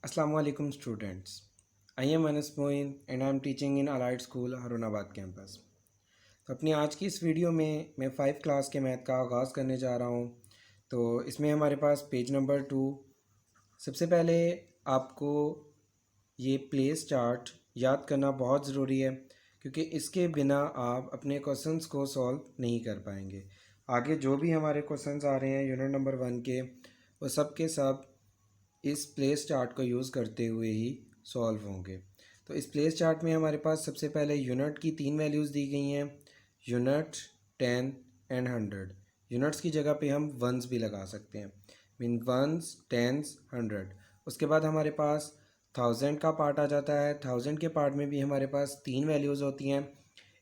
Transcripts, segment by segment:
Assalamu alaikum students. I am Anas Moin and I am teaching in Allied School Harunabad campus. तो अपनी आज की इस वीडियो में मैं 5 क्लास के मैथ का आगाज़ करने जा रहा हूँ। तो इसमें हमारे पास पेज नंबर 2। सबसे पहले आपको ये प्लेस चार्ट याद करना बहुत ज़रूरी है, क्योंकि इसके बिना आप अपने क्वेश्चंस को सॉल्व नहीं कर पाएंगे। आगे जो भी हमारे क्वेश्चंस आ रहे हैं यूनिट नंबर 1 के, वो सब के सब इस प्लेस चार्ट को यूज़ करते हुए ही सॉल्व होंगे। तो इस प्लेस चार्ट में हमारे पास सबसे पहले यूनिट की 3 वैल्यूज़ दी गई हैं, यूनिट, 10 एंड 100। यूनिट्स की जगह पे हम वंस भी लगा सकते हैं, मीन वंस, टेंस, 100। उसके बाद हमारे पास 1000 का पार्ट आ जाता है। 1000 के पार्ट में भी हमारे पास 3 वैल्यूज़ होती हैं,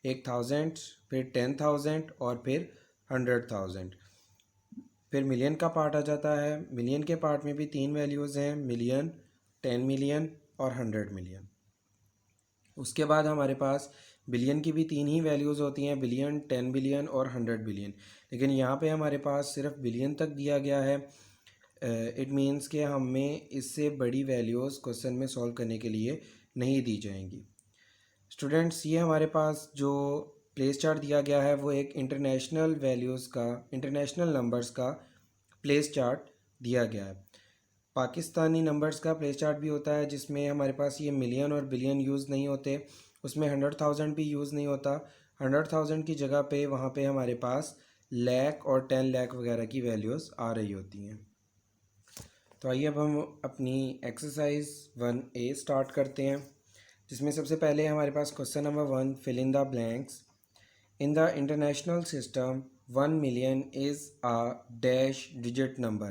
एक 1000, फिर 10,000 और फिर 100,000। फिर मिलियन का पार्ट आ जाता है। मिलियन के पार्ट में भी 3 वैल्यूज़ हैं, मिलियन, 10 मिलियन और 100 मिलियन। उसके बाद हमारे पास बिलियन की भी 3 ही वैल्यूज़ होती हैं, बिलियन, 10 बिलियन और 100 बिलियन। लेकिन यहाँ पे हमारे पास सिर्फ बिलियन तक दिया गया है। इट मीन्स कि हमें इससे बड़ी वैल्यूज़ क्वेश्चन में सॉल्व करने के लिए नहीं दी जाएंगी। स्टूडेंट्स, ये हमारे पास जो प्लेस चार्ट दिया गया है वो एक इंटरनेशनल वैल्यूज़ का, इंटरनेशनल नंबर्स का प्लेस चार्ट दिया गया है। पाकिस्तानी नंबर्स का प्लेस चार्ट भी होता है, जिसमें हमारे पास ये मिलियन और बिलियन यूज़ नहीं होते, उसमें 100,000 भी यूज़ नहीं होता। 100,000 की जगह पे वहाँ पे हमारे पास लाख और 10 लाख वगैरह की वैल्यूज़ आ रही होती हैं। तो आइए अब हम अपनी एक्सरसाइज 1A स्टार्ट करते हैं, जिसमें सबसे पहले हमारे पास question number 1, fill in the blanks. In the international system, 1 million is a dash digit number.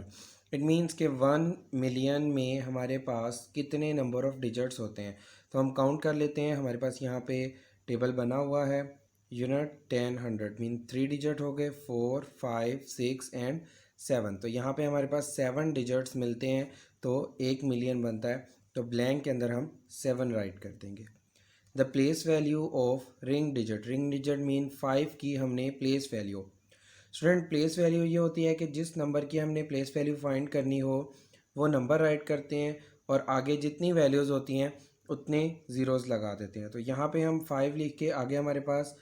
It means कि 1 मिलियन में हमारे पास कितने नंबर ऑफ़ डिजिट्स होते हैं। तो हम काउंट कर लेते हैं। हमारे पास यहाँ पे टेबल बना हुआ है, यूनिट, 10, 100 मीन 3 डिजिट हो गए, 4, 5, 6 एंड 7। तो यहाँ पे हमारे पास 7 डिजिट्स मिलते हैं, तो 1 मिलियन बनता है। तो ब्लैंक के अंदर हम 7 राइट कर देंगे। The place value of ring digit, ring digit mean 5 की हमने place value. Student, place value ये होती है कि जिस नंबर की हमने प्लेस वैल्यू फाइंड करनी हो वो नंबर राइट करते हैं और आगे जितनी वैल्यूज़ होती हैं उतने ज़ीरोज़ लगा देते हैं। तो यहाँ पे हम 5 लिख के आगे हमारे पास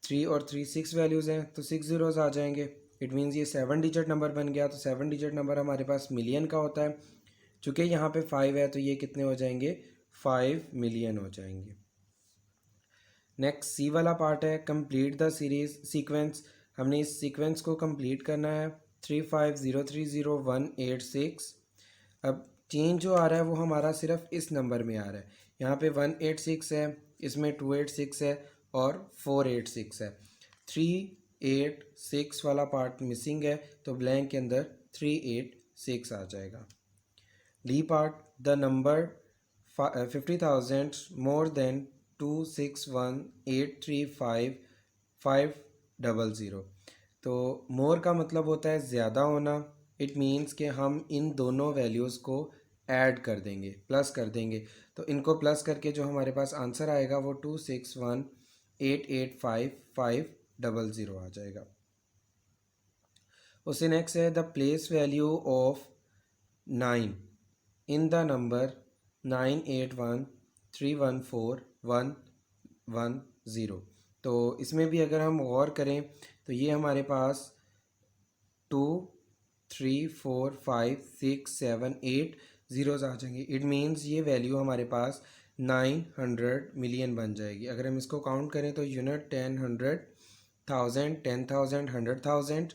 3 और 3 6 वैल्यूज़ हैं, तो 6 ज़ीरोज़ आ जाएंगे। इट मीन्स ये 7 डिजिट नंबर बन गया। तो 7 डिजिट नंबर हमारे पास मिलियन का होता है। चूँकि यहाँ पे 5 है तो ये कितने हो जाएंगे, 5 मिलियन हो जाएंगे। नेक्स्ट सी वाला पार्ट है, कंप्लीट द सीरीज सीक्वेंस। हमने इस सीक्वेंस को कंप्लीट करना है, 35030186। अब चेंज जो आ रहा है वो हमारा सिर्फ इस नंबर में आ रहा है। यहाँ पे 186 है, इसमें 286 है और 486 है। 386 वाला पार्ट मिसिंग है, तो ब्लैंक के अंदर 386 आ जाएगा। D part, the number 50,000 more than 261,835,500। तो मोर का मतलब होता है ज़्यादा होना। इट मीन्स कि हम इन दोनों वैल्यूज़ को ऐड कर देंगे, प्लस कर देंगे। तो इनको प्लस करके जो हमारे पास आंसर आएगा वो 261,885,500 आ जाएगा। उससे नेक्स्ट है the place value of 9 in the number 981314110। तो इसमें भी अगर हम गौर करें तो ये हमारे पास 2, 3, 4, 5, 6, 7, 8 ज़ीरोज़ आ जाएंगे। इट मीन्स ये वैल्यू हमारे पास 900 मिलियन बन जाएगी। अगर हम इसको काउंट करें तो यूनिट, 10, 100,000, 10,000, 100,000,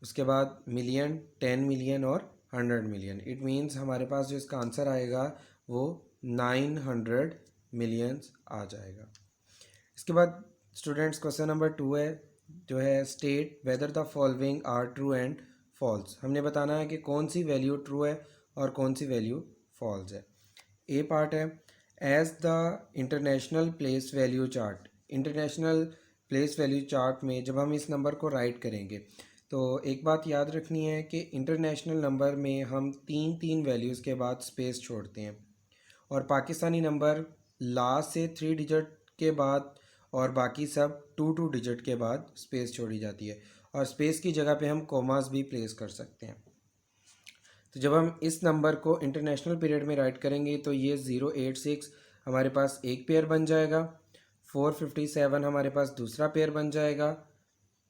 उसके बाद मिलियन, 10 मिलियन और 100 मिलियन। इट मीन्स हमारे पास जो इसका आंसर आएगा वो 900 मिलियंस आ जाएगा। इसके बाद स्टूडेंट्स क्वेश्चन नंबर 2 है, जो है state whether the following are true and false. हमने बताना है कि कौन सी वैल्यू ट्रू है और कौन सी वैल्यू फॉल्स है। ए पार्ट है, as the international place value chart. International place value chart में जब हम इस नंबर को राइट करेंगे तो एक बात याद रखनी है कि इंटरनेशनल नंबर में हम 3 वैल्यूज़ के बाद स्पेस छोड़ते हैं, और पाकिस्तानी नंबर लास्ट से 3 डिजिट के बाद और बाकी सब 2 डिजिट के बाद स्पेस छोड़ी जाती है, और स्पेस की जगह पे हम कोमास भी प्लेस कर सकते हैं। तो जब हम इस नंबर को इंटरनेशनल पीरियड में राइट करेंगे तो ये 086 हमारे पास एक पेयर बन जाएगा, 457 हमारे पास दूसरा पेयर बन जाएगा,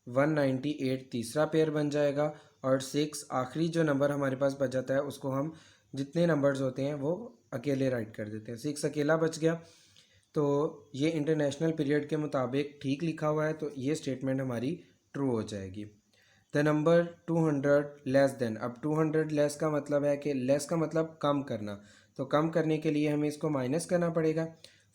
198 तीसरा पेयर बन जाएगा और 6 आखिरी जो नंबर हमारे पास बच जाता है उसको हम जितने नंबर्स होते हैं वो अकेले राइट कर देते हैं। 6 अकेला बच गया, तो ये इंटरनेशनल पीरियड के मुताबिक ठीक लिखा हुआ है, तो ये स्टेटमेंट हमारी ट्रू हो जाएगी। द नंबर 200 लेस देन, अब 200 लेस का मतलब है कि लेस का मतलब कम करना, तो कम करने के लिए हमें इसको माइनस करना पड़ेगा।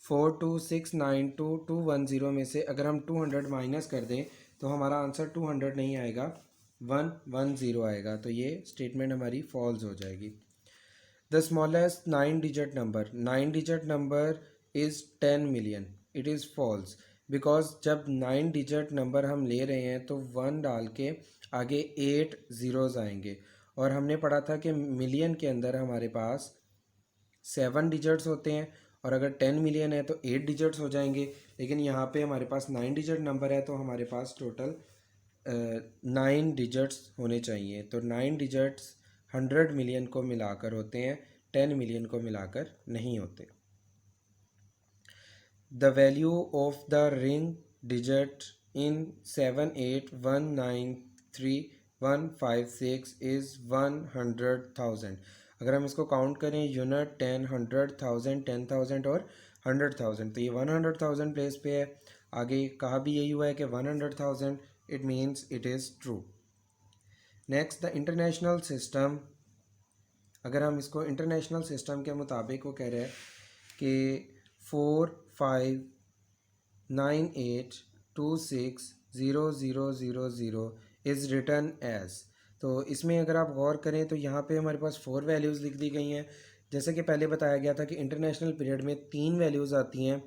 42692 में से अगर हम 200 माइनस कर दें तो हमारा आंसर 200 नहीं आएगा, 110 आएगा, तो ये स्टेटमेंट हमारी फॉल्स हो जाएगी। The smallest 9 digit number is 10 million, it is false, because जब 9 डिजिट नंबर हम ले रहे हैं तो 1 डाल के आगे 8 ज़ीरोज़ आएंगे, और हमने पढ़ा था कि मिलियन के अंदर हमारे पास 7 डिजिट्स होते हैं, और अगर 10 मिलियन है तो 8 डिजिट्स हो जाएंगे, लेकिन यहाँ पे हमारे पास 9 डिजिट नंबर है तो हमारे पास टोटल 9 डिजिट्स होने चाहिए। तो 9 डिजिट्स 100 मिलियन को मिलाकर होते हैं, 10 मिलियन को मिलाकर नहीं होते। The value of the ring digit in 781931156 is 100,000। अगर हम इसको काउंट करें यूनिट, 10, 100,000, 10,000 और 100,000, तो ये 100,000 प्लेस पे है। आगे कहा भी यही हुआ है कि 100,000, it means it is true. Next, the international system, अगर हम इसको इंटरनेशनल सिस्टम के मुताबिक वो कह रहे हैं कि 4598260000 इज़ रिटन एज, तो इसमें अगर आप गौर करें तो यहाँ पे हमारे पास 4 वैल्यूज़ लिख दी गई हैं। जैसे कि पहले बताया गया था कि इंटरनेशनल पीरियड में 3 वैल्यूज़ आती हैं,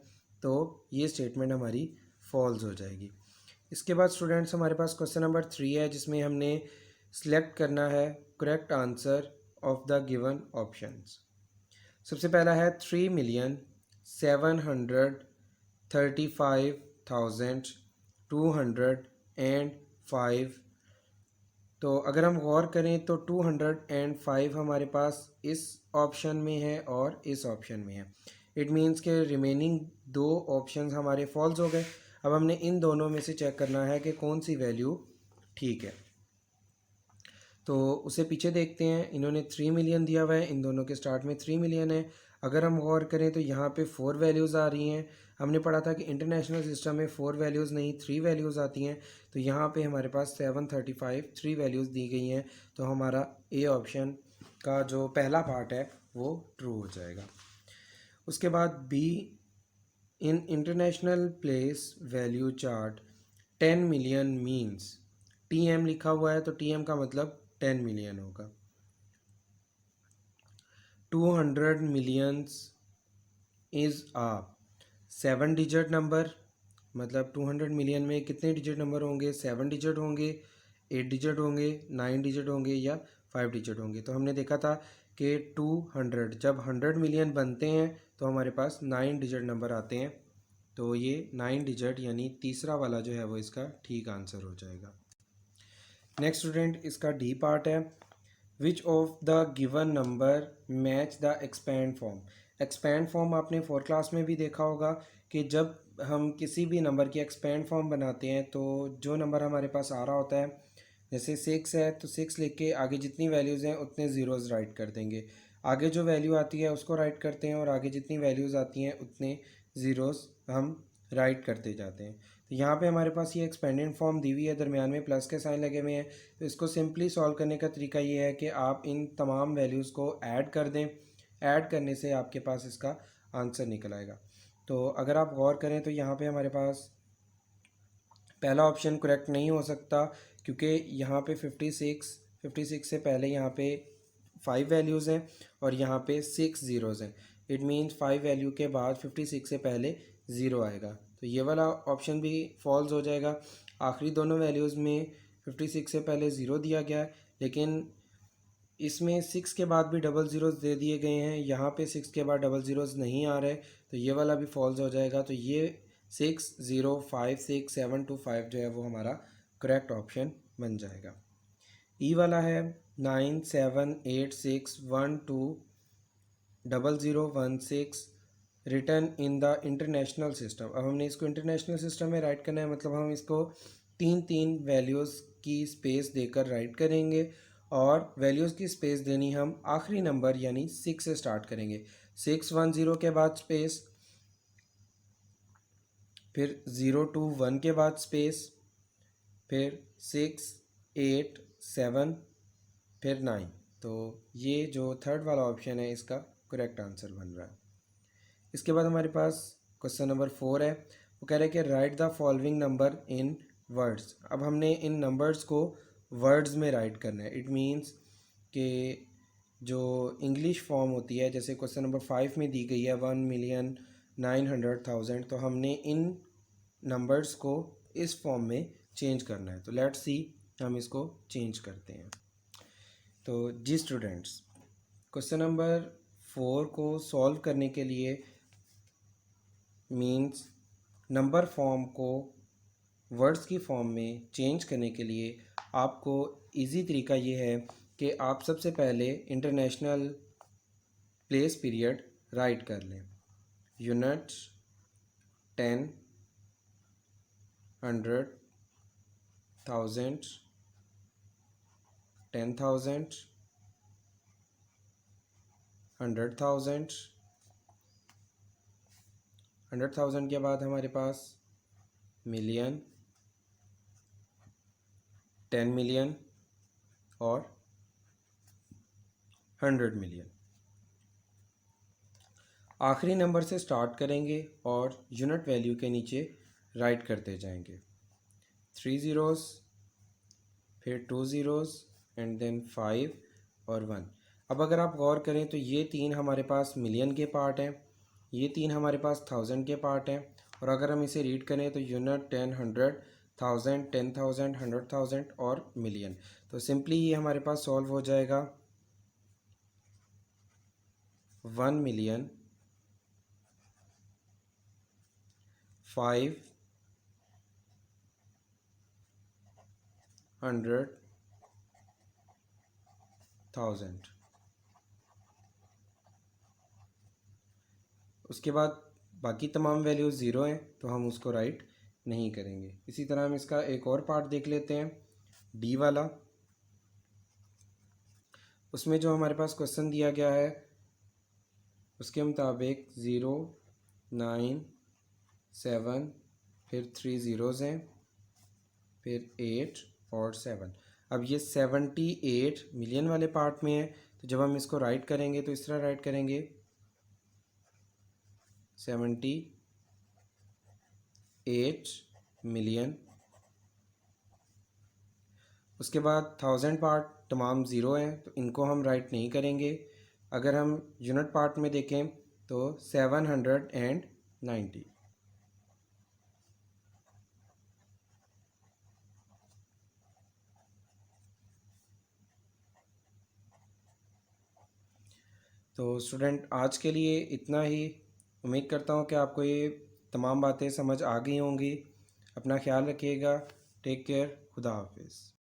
तो ये स्टेटमेंट हमारी फॉल्स हो जाएगी। इसके बाद स्टूडेंट्स हमारे पास क्वेश्चन नंबर 3 है, जिसमें हमने सिलेक्ट करना है correct answer of the given options. सबसे पहला है 3,735,205। तो अगर हम गौर करें तो 205 हमारे पास इस ऑप्शन में है और इस ऑप्शन में है, इट मीन्स के रिमेनिंग 2 ऑप्शंस हमारे फॉल्स हो गए। अब हमने इन दोनों में से चेक करना है कि कौन सी वैल्यू ठीक है, तो उसे पीछे देखते हैं। इन्होंने 3 मिलियन दिया हुआ है, इन दोनों के स्टार्ट में 3 मिलियन है। अगर हम गौर करें तो यहाँ पे 4 वैल्यूज़ आ रही हैं। हमने पढ़ा था कि इंटरनेशनल सिस्टम में 4 वैल्यूज़ नहीं 3 वैल्यूज़ आती हैं, तो यहाँ पे हमारे पास 735 3 वैल्यूज़ दी गई हैं, तो हमारा ए ऑप्शन का जो पहला पार्ट है वो ट्रू हो जाएगा। उसके बाद b, in international place value chart 10 million means, TM लिखा हुआ है तो TM का मतलब 10 मिलियन होगा। 200 millions is a 7 digit number, मतलब 200 मिलियन में कितने डिजिट नंबर होंगे, 7 डिजिट होंगे, 8 डिजिट होंगे, 9 डिजिट होंगे या 5 डिजिट होंगे। तो हमने देखा था कि 200 जब 100 मिलियन बनते हैं तो हमारे पास 9 डिजिट नंबर आते हैं, तो ये 9 डिजिट यानी तीसरा वाला जो है वो इसका ठीक आंसर हो जाएगा। नेक्स्ट स्टूडेंट, इसका डी पार्ट है, which of the given number match the expand form. Expand form आपने 4th क्लास में भी देखा होगा कि जब हम किसी भी नंबर की एक्सपैंड फॉर्म बनाते हैं तो जो नंबर हमारे पास आ रहा होता है, जैसे 6 है तो 6 लिख के आगे जितनी वैल्यूज़ हैं उतने ज़ीरोज़ राइट कर देंगे, आगे जो वैल्यू आती है उसको राइट करते हैं और आगे जितनी वैल्यूज़ आती हैं उतने ज़ीरोज़ हम राइट करते जाते हैं। तो यहाँ पे हमारे पास ये एक्सपेंडेड फॉर्म दी हुई है, दरमियान में प्लस के साइन लगे हुए हैं। तो इसको सिंपली सॉल्व करने का तरीका ये है कि आप इन तमाम वैल्यूज़ को ऐड कर दें, ऐड करने से आपके पास इसका आंसर निकल आएगा। तो अगर आप गौर करें तो यहाँ पे हमारे पास पहला ऑप्शन करेक्ट नहीं हो सकता, क्योंकि यहाँ पे 56 से पहले यहाँ पे 5 वैल्यूज़ हैं और यहाँ पे 6 ज़ीरोज़ हैं, इट मीन्स 5 वैल्यू के बाद 56 से पहले ज़ीरो आएगा, तो ये वाला ऑप्शन भी फॉल्स हो जाएगा। आखिरी दोनों वैल्यूज़ में 56 से पहले ज़ीरो दिया गया है, लेकिन इसमें 6 के बाद भी डबल ज़ीरोज़ दे दिए गए हैं, यहाँ पे 6 के बाद डबल ज़ीरोज़ नहीं आ रहे, तो ये वाला भी फॉल्स हो जाएगा। तो ये 605675 जो है वो हमारा करेक्ट ऑप्शन बन जाएगा। ई वाला है 9786120016 return in the international system. अब हमने इसको इंटरनेशनल सिस्टम में राइट करना है, मतलब हम इसको तीन तीन वैल्यूज़ की स्पेस देकर राइट करेंगे और वैल्यूज़ की स्पेस देनी हम आखिरी नंबर यानी 6 से स्टार्ट करेंगे। 610 के बाद स्पेस, फिर 021 के बाद स्पेस, फिर 687, फिर 9। तो ये जो थर्ड वाला ऑप्शन है इसका करेक्ट आंसर बन रहा है। इसके बाद हमारे पास क्वेश्चन नंबर 4 है। वो कह रहे हैं कि right the following number in words. अब हमने इन नंबर्स को वर्ड्स में राइट करना है। इट मीन्स कि जो इंग्लिश फॉर्म होती है, जैसे क्वेश्चन नंबर 5 में दी गई है 1,900,000, तो हमने इन नंबर्स को इस फॉर्म में चेंज करना है। तो लेट्स सी हम इसको चेंज करते हैं। तो जी स्टूडेंट्स, क्वेश्चन नंबर 4 को सॉल्व करने के लिए मीन्स नंबर फॉर्म को वर्ड्स की फॉर्म में चेंज करने के लिए आपको इजी तरीका ये है कि आप सबसे पहले इंटरनेशनल प्लेस पीरियड राइट कर लें। यूनिट्स, 10, 100, 1000, 10,000, 100,000, 100,000 के बाद हमारे पास मिलियन, 10 मिलियन और 100 मिलियन। आखिरी नंबर से स्टार्ट करेंगे और यूनिट वैल्यू के नीचे राइट करते जाएंगे। 3 ज़ीरोज़, फिर 2 ज़ीरोज़ एंड देन 5 और 1। अब अगर आप गौर करें तो ये तीन हमारे पास मिलियन के पार्ट हैं, ये तीन हमारे पास 1000 के पार्ट हैं, और अगर हम इसे रीड करें तो यूनिट, 10, 100, 1000, 10,000, 100,000 और मिलियन। तो सिंपली ये हमारे पास सॉल्व हो जाएगा 1,000,000 500,000। उसके बाद बाकी तमाम वैल्यूज़ ज़ीरो हैं तो हम उसको राइट नहीं करेंगे। इसी तरह हम इसका एक और पार्ट देख लेते हैं, डी वाला। उसमें जो हमारे पास क्वेश्चन दिया गया है उसके मुताबिक 0, 9, 7, फिर 3 ज़ीरोज़ हैं, फिर 8 और 7। अब ये 78 मिलियन वाले पार्ट में है, तो जब हम इसको राइट करेंगे तो इस तरह राइट करेंगे 78 मिलियन। उसके बाद 1000 पार्ट तमाम ज़ीरो हैं तो इनको हम राइट नहीं करेंगे। अगर हम यूनिट पार्ट में देखें तो 790। तो स्टूडेंट, आज के लिए इतना ही। उम्मीद करता हूँ कि आपको ये तमाम बातें समझ आ गई होंगी। अपना ख्याल रखिएगा। Take care. खुदा हाफिज़।